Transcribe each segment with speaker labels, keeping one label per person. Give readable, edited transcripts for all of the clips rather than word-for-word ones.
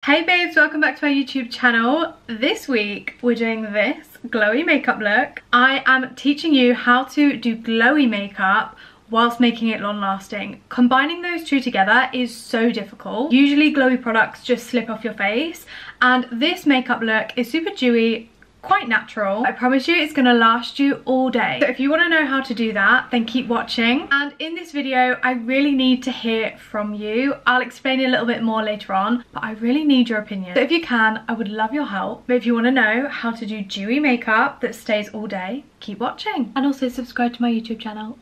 Speaker 1: Hey babes, welcome back to my YouTube channel. This week we're doing this glowy makeup look. I am teaching you how to do glowy makeup whilst making it long lasting. Combining those two together is so difficult. Usually glowy products just slip off your face, and this makeup look is super dewy, quite natural. I promise you it's gonna last you all day. So if you want to know how to do that, then keep watching. And in this video I really need to hear from you. I'll explain it a little bit more later on, but I really need your opinion. So if you can, I would love your help. But if you want to know how to do dewy makeup that stays all day, keep watching. And also subscribe to my YouTube channel.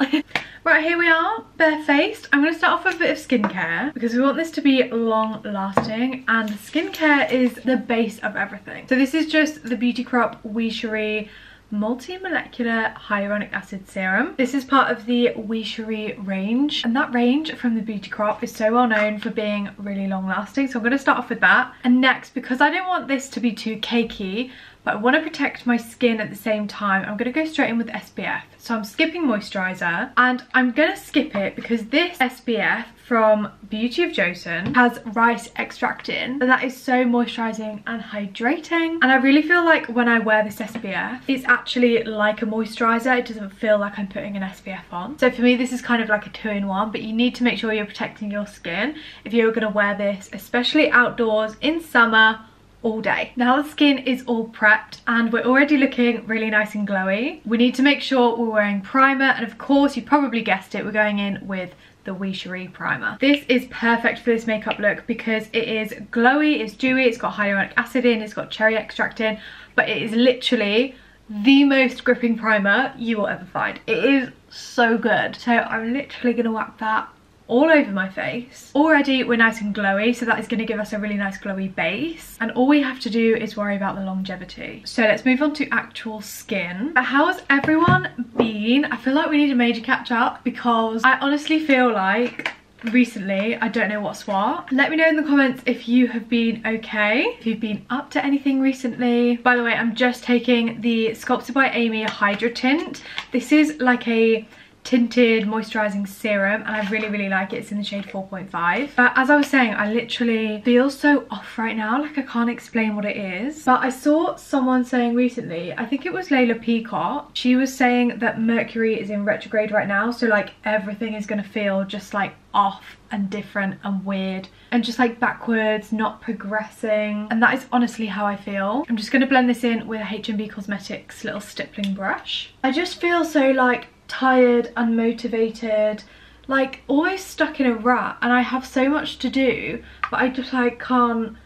Speaker 1: Right, here we are, barefaced. I'm going to start off with a bit of skincare because we want this to be long lasting, and skincare is the base of everything. So this is just the Beauty Crop Weeshery multi-molecular hyaluronic acid serum. This is part of the Weeshery range, and that range from the Beauty Crop is so well known for being really long lasting, so I'm going to start off with that. And next, because I don't want this to be too cakey but I want to protect my skin at the same time, I'm going to go straight in with SPF. So I'm skipping moisturiser, and I'm going to skip it because this SPF from Beauty of Joseon has rice extract in, and that is so moisturising and hydrating. And I really feel like when I wear this SPF, it's actually like a moisturiser. It doesn't feel like I'm putting an SPF on. So for me, this is kind of like a 2-in-1, but you need to make sure you're protecting your skin if you're going to wear this, especially outdoors in summer, all day. Now the skin is all prepped and we're already looking really nice and glowy. We need to make sure we're wearing primer, and of course you probably guessed it, we're going in with the Weeshery primer. This is perfect for this makeup look because it is glowy, it's dewy, it's got hyaluronic acid in, it's got cherry extract in, but it is literally the most gripping primer you will ever find. It is so good. So I'm literally gonna whack that all over my face. Already we're nice and glowy, so that is going to give us a really nice glowy base, and all we have to do is worry about the longevity. So let's move on to actual skin. But how has everyone been? I feel like we need a major catch up because I honestly feel like recently I don't know what's what. Let me know in the comments if you have been okay, if you've been up to anything recently. By the way, I'm just taking the Sculpted by Amy Hydra Tint. This is like a tinted moisturizing serum, and I really like it. It's in the shade 4.5. But as I was saying, I literally feel so off right now, like I can't explain what it is. But I saw someone saying recently, I think it was Layla Peacock, she was saying that Mercury is in retrograde right now, so like everything is gonna feel just like off and different and weird and just like backwards, not progressing, and that is honestly how I feel. I'm just gonna blend this in with a H&B Cosmetics little stippling brush. I just feel so like tired, unmotivated, like always stuck in a rut, and I have so much to do but I just like can't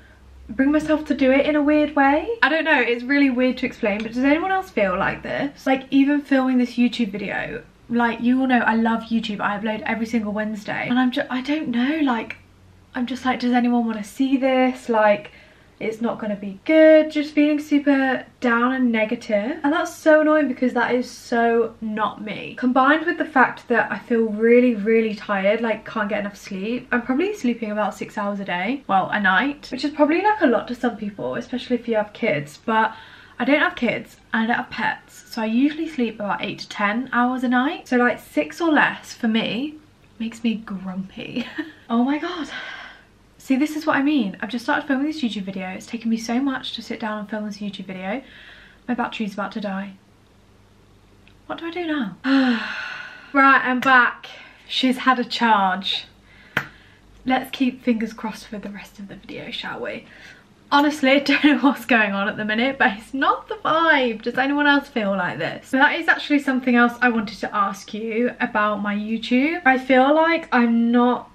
Speaker 1: bring myself to do it in a weird way. I don't know, it's really weird to explain, but does anyone else feel like this? Like even filming this YouTube video, like you all know I love YouTube, I upload every single Wednesday, and I don't know, like I'm just like, does anyone want to see this? Like it's not going to be good, just feeling super down and negative. And that's so annoying because that is so not me. Combined with the fact that I feel really tired, like can't get enough sleep. I'm probably sleeping about 6 hours a day, well a night, which is probably like a lot to some people, especially if you have kids. But I don't have kids and I don't have pets, so I usually sleep about 8 to 10 hours a night. So like 6 or less for me makes me grumpy. Oh my god. See, this is what I mean. I've just started filming this YouTube video. It's taken me so much to sit down and film this YouTube video. My battery's about to die. What do I do now? Right, I'm back. She's had a charge. Let's keep fingers crossed for the rest of the video, shall we? Honestly, I don't know what's going on at the minute, but it's not the vibe. Does anyone else feel like this? So that is actually something else I wanted to ask you about my YouTube. I feel like I'm not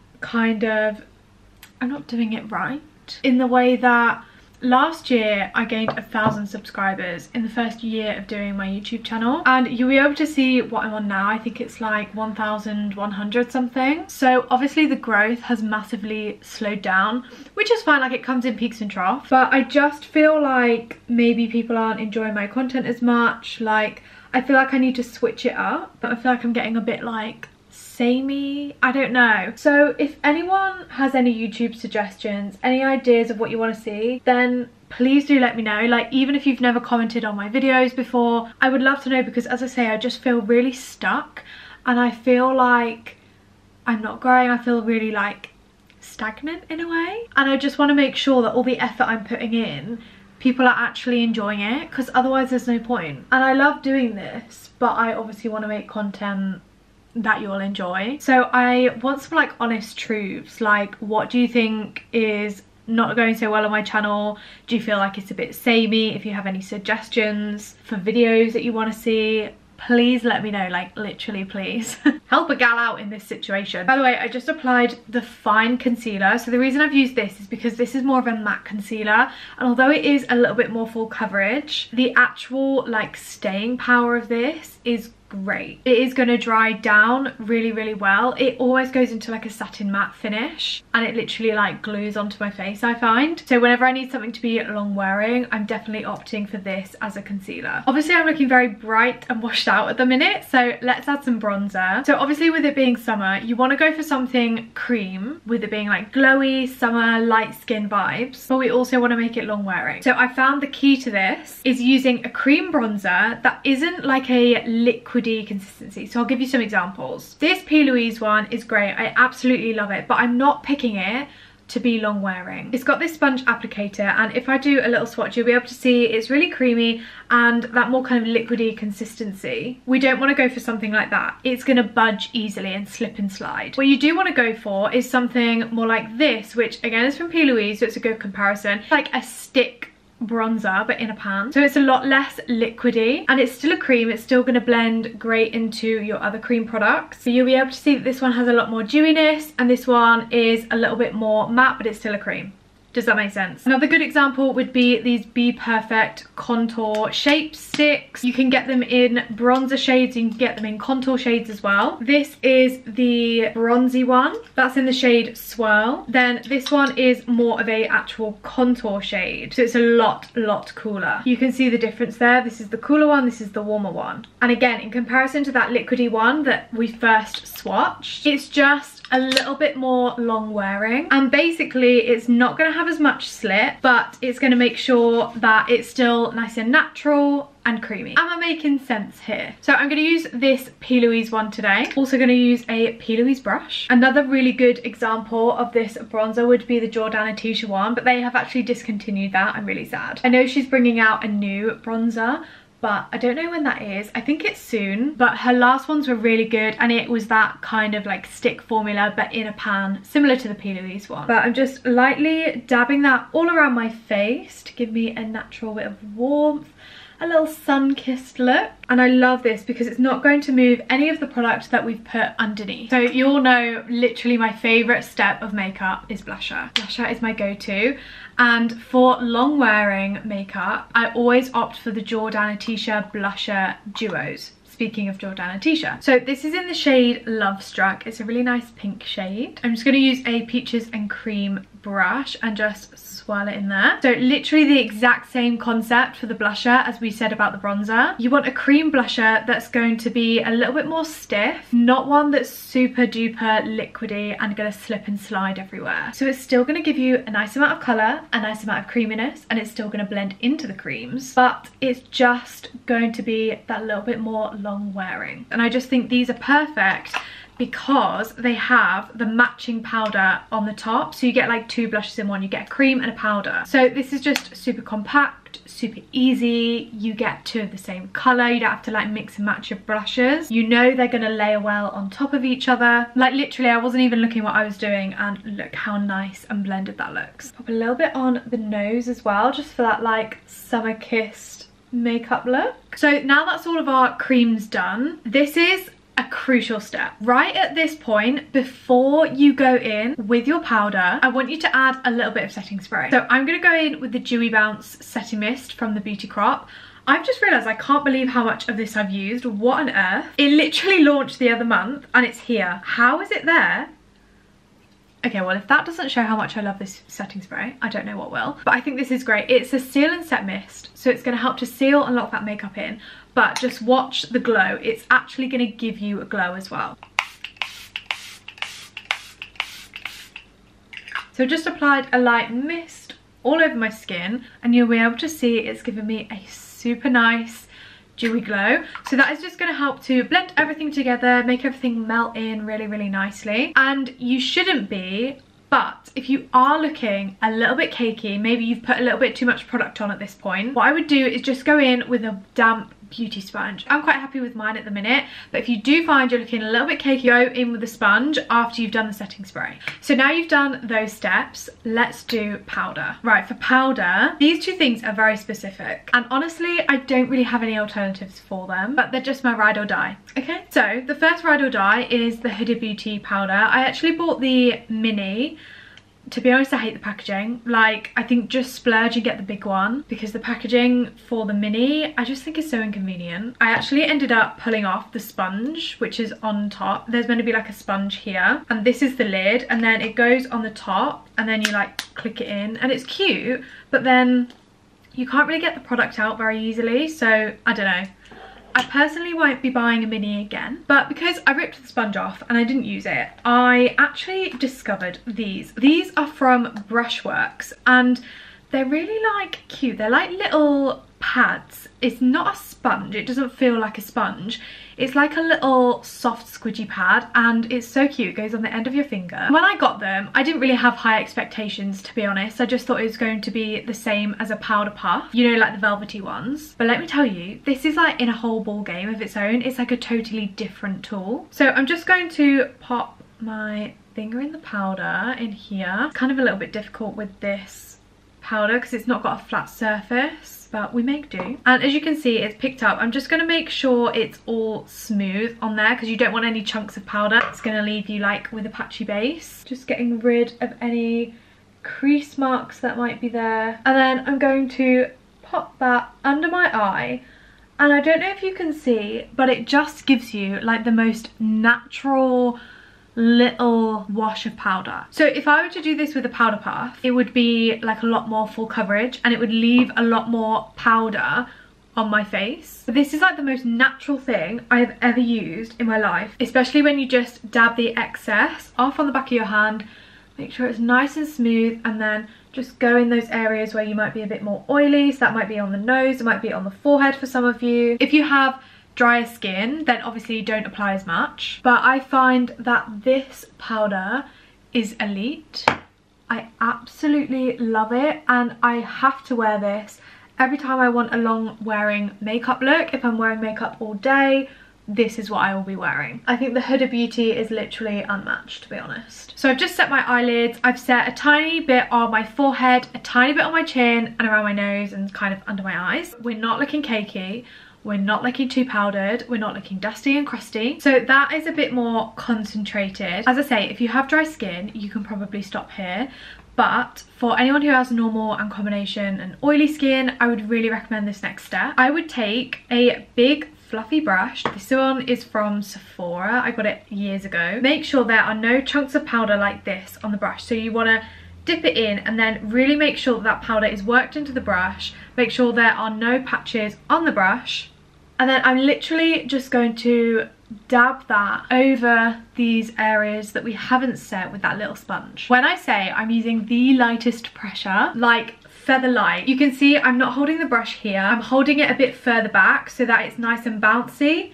Speaker 1: doing it right in the way that last year I gained 1,000 subscribers in the first year of doing my YouTube channel, and you'll be able to see what I'm on now. I think it's like 1,100 something. So obviously the growth has massively slowed down, which is fine, like it comes in peaks and troughs, but I just feel like maybe people aren't enjoying my content as much. Like I feel like I need to switch it up, but I feel like I'm getting a bit like samey, I don't know. So if anyone has any YouTube suggestions, any ideas of what you want to see, then please do let me know. Like even if you've never commented on my videos before, I would love to know, because as I say, I just feel really stuck and I feel like I'm not growing. I feel really like stagnant in a way, and I just want to make sure that all the effort I'm putting in, people are actually enjoying it, because otherwise there's no point. And I love doing this, but I obviously want to make content that you'll enjoy. So I want some like honest truths, like what do you think is not going so well on my channel? Do you feel like it's a bit samey? If you have any suggestions for videos that you want to see, please let me know, like literally please. Help a gal out in this situation. By the way, I just applied the fine concealer. So the reason I've used this is because this is more of a matte concealer, and although it is a little bit more full coverage, the actual like staying power of this is great. It is going to dry down really, really well. It always goes into like a satin matte finish, and it literally like glues onto my face, I find. So whenever I need something to be long wearing, I'm definitely opting for this as a concealer. Obviously I'm looking very bright and washed out at the minute, so let's add some bronzer. So obviously with it being summer, you want to go for something cream, with it being like glowy summer light skin vibes, but we also want to make it long wearing. So I found the key to this is using a cream bronzer that isn't like a liquidy consistency. So I'll give you some examples. This P. Louise one is great. I absolutely love it, but I'm not picking it to be long wearing. It's got this sponge applicator, and if I do a little swatch, you'll be able to see it's really creamy and that more kind of liquidy consistency. We don't want to go for something like that. It's going to budge easily and slip and slide. What you do want to go for is something more like this, which again is from P. Louise, so it's a good comparison. Like a stick bronzer but in a pan, so it's a lot less liquidy, and it's still a cream. It's still going to blend great into your other cream products. So you'll be able to see that this one has a lot more dewiness, and this one is a little bit more matte, but it's still a cream. Does that make sense? Another good example would be these Be Perfect contour shape sticks. You can get them in bronzer shades, you can get them in contour shades as well. This is the bronzy one, that's in the shade Swirl. Then this one is more of a actual contour shade, so it's a lot cooler. You can see the difference there. This is the cooler one, this is the warmer one. And again, in comparison to that liquidy one that we first swatched, it's just a little bit more long wearing, and basically it's not going to have as much slip, but it's going to make sure that it's still nice and natural and creamy. Am I making sense here? So I'm going to use this P. Louise one today. Also going to use a P. Louise brush. Another really good example of this bronzer would be the Jordana Tisha one, but they have actually discontinued that. I'm really sad. I know she's bringing out a new bronzer, but I don't know when that is. I think it's soon, but her last ones were really good, and it was that kind of like stick formula but in a pan, similar to the P. Louise one. But I'm just lightly dabbing that all around my face to give me a natural bit of warmth, a little sun-kissed look. And I love this because it's not going to move any of the product that we've put underneath. So you all know literally my favourite step of makeup is blusher. Blusher is my go-to. And for long wearing makeup, I always opt for the Jordana Tisha blusher duos. Speaking of Jordana Tisha. So this is in the shade Love Struck. It's a really nice pink shade. I'm just going to use a peaches and cream brush and just swirl it in there. So literally the exact same concept for the blusher as we said about the bronzer. You want a cream blusher that's going to be a little bit more stiff, not one that's super duper liquidy and gonna slip and slide everywhere. So it's still gonna give you a nice amount of colour, a nice amount of creaminess, and it's still gonna blend into the creams, but it's just going to be that little bit more long wearing. And I just think these are perfect because they have the matching powder on the top, so you get like two blushes in one. You get a cream and a powder, so this is just super compact, super easy. You get two of the same colour. You don't have to like mix and match your blushes. You know they're gonna layer well on top of each other. Like literally I wasn't even looking what I was doing, and look how nice and blended that looks. Pop a little bit on the nose as well, just for that like summer kissed makeup look. So now that's all of our creams done, this is a crucial step. Right at this point, before you go in with your powder, I want you to add a little bit of setting spray. So I'm going to go in with the Dewy Bounce Setting Mist from the Beauty Crop. I've just realised I can't believe how much of this I've used. What on earth? It literally launched the other month and it's here. How is it there? Okay, well if that doesn't show how much I love this setting spray, I don't know what will. But I think this is great. It's a seal and set mist, so it's going to help to seal and lock that makeup in. But just watch the glow. It's actually going to give you a glow as well. So just applied a light mist all over my skin, and you'll be able to see it's given me a super nice dewy glow. So that is just going to help to blend everything together, make everything melt in really, really nicely. And you shouldn't be But if you are looking a little bit cakey, maybe you've put a little bit too much product on at this point, what I would do is just go in with a damp beauty sponge. I'm quite happy with mine at the minute, but if you do find you're looking a little bit cakey, go in with a sponge after you've done the setting spray. So now you've done those steps, let's do powder. Right, for powder, these two things are very specific, and honestly I don't really have any alternatives for them, but they're just my ride or die. Okay, so the first ride or die is the Huda Beauty powder. I actually bought the mini. To be honest, I hate the packaging. Like, I think just splurge and get the big one, because the packaging for the mini I just think is so inconvenient. I actually ended up pulling off the sponge, which is on top. There's meant to be like a sponge here, and this is the lid, and then it goes on the top, and then you like click it in, and it's cute, but then you can't really get the product out very easily, so I don't know. I personally won't be buying a mini again, but because I ripped the sponge off and I didn't use it, I actually discovered these. These are from Brushworks, and they're really like cute. They're like little pads. It's not a sponge, it doesn't feel like a sponge. It's like a little soft squidgy pad, and it's so cute. It goes on the end of your finger. When I got them, I didn't really have high expectations, to be honest. I just thought it was going to be the same as a powder puff, you know, like the velvety ones. But let me tell you, this is like in a whole ball game of its own. It's like a totally different tool. So I'm just going to pop my finger in the powder in here. It's kind of a little bit difficult with this powder because it's not got a flat surface, but we make do. And as you can see, it's picked up. I'm just going to make sure it's all smooth on there, because you don't want any chunks of powder. It's going to leave you like with a patchy base. Just getting rid of any crease marks that might be there, and then I'm going to pop that under my eye. And I don't know if you can see, but it just gives you like the most natural little wash of powder. So if I were to do this with a powder puff, it would be like a lot more full coverage, and it would leave a lot more powder on my face. But this is like the most natural thing I have ever used in my life, especially when you just dab the excess off on the back of your hand, make sure it's nice and smooth, and then just go in those areas where you might be a bit more oily. So that might be on the nose, it might be on the forehead for some of you. If you have drier skin, then obviously don't apply as much, but I find that this powder is elite. I absolutely love it, and I have to wear this every time I want a long wearing makeup look. If I'm wearing makeup all day, this is what I will be wearing. I think the Huda Beauty is literally unmatched, to be honest. So I've just set my eyelids, I've set a tiny bit on my forehead, a tiny bit on my chin and around my nose and kind of under my eyes. We're not looking cakey, we're not looking too powdered, we're not looking dusty and crusty. So that is a bit more concentrated. As I say, if you have dry skin, you can probably stop here. But for anyone who has normal and combination and oily skin, I would really recommend this next step. I would take a big fluffy brush. This one is from Sephora. I got it years ago. Make sure there are no chunks of powder like this on the brush. So you want to dip it in and then really make sure that powder is worked into the brush. Make sure there are no patches on the brush. And then I'm literally just going to dab that over these areas that we haven't set with that little sponge. When I say I'm using the lightest pressure, like feather light, you can see I'm not holding the brush here. I'm holding it a bit further back so that it's nice and bouncy,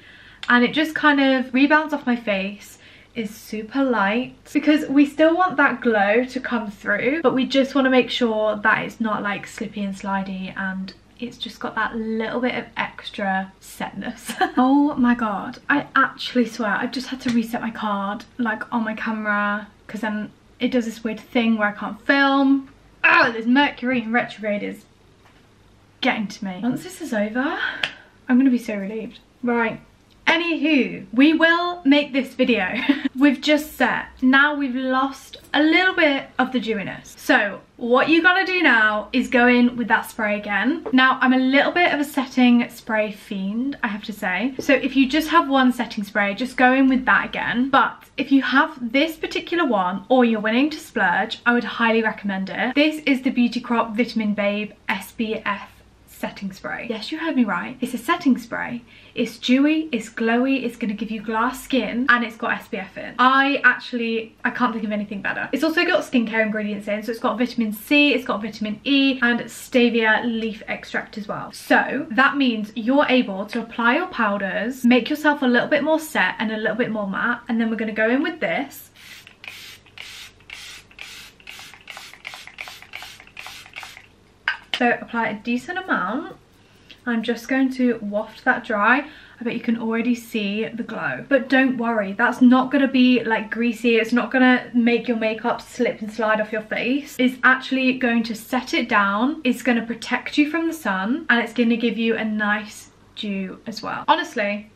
Speaker 1: and it just kind of rebounds off my face. Is super light because we still want that glow to come through, but we just want to make sure that it's not like slippy and slidey, and it's just got that little bit of extra setness. Oh my god, I actually swear I've just had to reset my card like on my camera, because then it does this weird thing where I can't film. Oh, this Mercury in retrograde is getting to me. Once this is over, I'm gonna be so relieved. Right, anywho, we will make this video. We've just set. Now we've lost a little bit of the dewiness. So what you gotta do now is go in with that spray again. Now I'm a little bit of a setting spray fiend, I have to say. So if you just have one setting spray, just go in with that again. But if you have this particular one, or you're willing to splurge, I would highly recommend it. This is the Beauty Crop Vitamin Babe SPF setting spray. Yes, you heard me right. It's a setting spray. It's dewy, it's glowy, it's going to give you glass skin, and it's got SPF in. I can't think of anything better. It's also got skincare ingredients in, so it's got vitamin C, it's got vitamin E, and stevia leaf extract as well. So that means you're able to apply your powders, make yourself a little bit more set and a little bit more matte, and then we're going to go in with this. So apply a decent amount. I'm just going to waft that dry. I bet you can already see the glow. But don't worry, that's not going to be like greasy. It's not going to make your makeup slip and slide off your face. It's actually going to set it down. It's going to protect you from the sun. And it's going to give you a nice dew as well. Honestly,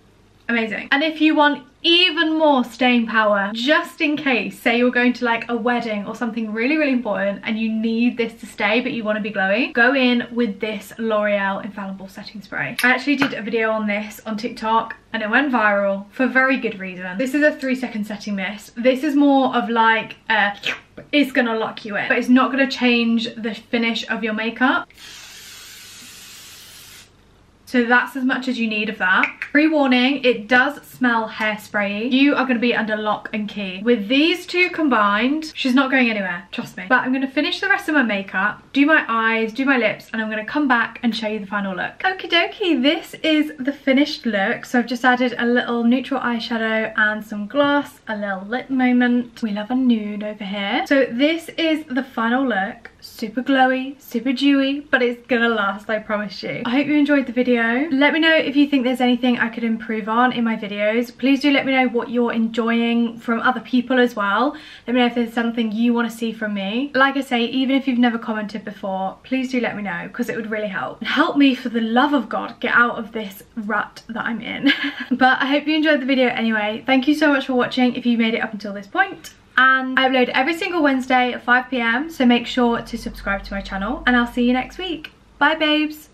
Speaker 1: amazing. And if you want even more staying power, just in case, say you're going to like a wedding or something really, really important and you need this to stay but you want to be glowy, go in with this L'Oreal Infallible Setting Spray. I actually did a video on this on TikTok and it went viral for very good reason. This is a 3-second setting mist. This is more of like, it's gonna lock you in, but it's not gonna change the finish of your makeup. So that's as much as you need of that. Pre-warning, it does smell hairspray. You are gonna be under lock and key. With these two combined, she's not going anywhere, trust me. But I'm gonna finish the rest of my makeup, do my eyes, do my lips, and I'm gonna come back and show you the final look. Okie dokie, this is the finished look. So I've just added a little neutral eyeshadow and some gloss, a little lip moment. We love a nude over here. So this is the final look. Super glowy, super dewy, but it's gonna last, I promise you. I hope you enjoyed the video. Let me know if you think there's anything I could improve on in my videos. Please do let me know what you're enjoying from other people as well. Let me know if there's something you want to see from me. Like I say, even if you've never commented before, please do let me know because it would really help. Help me, for the love of God, get out of this rut that I'm in. But I hope you enjoyed the video anyway. Thank you so much for watching if you made it up until this point. And I upload every single Wednesday at 5 PM, so make sure to subscribe to my channel and I'll see you next week. Bye babes!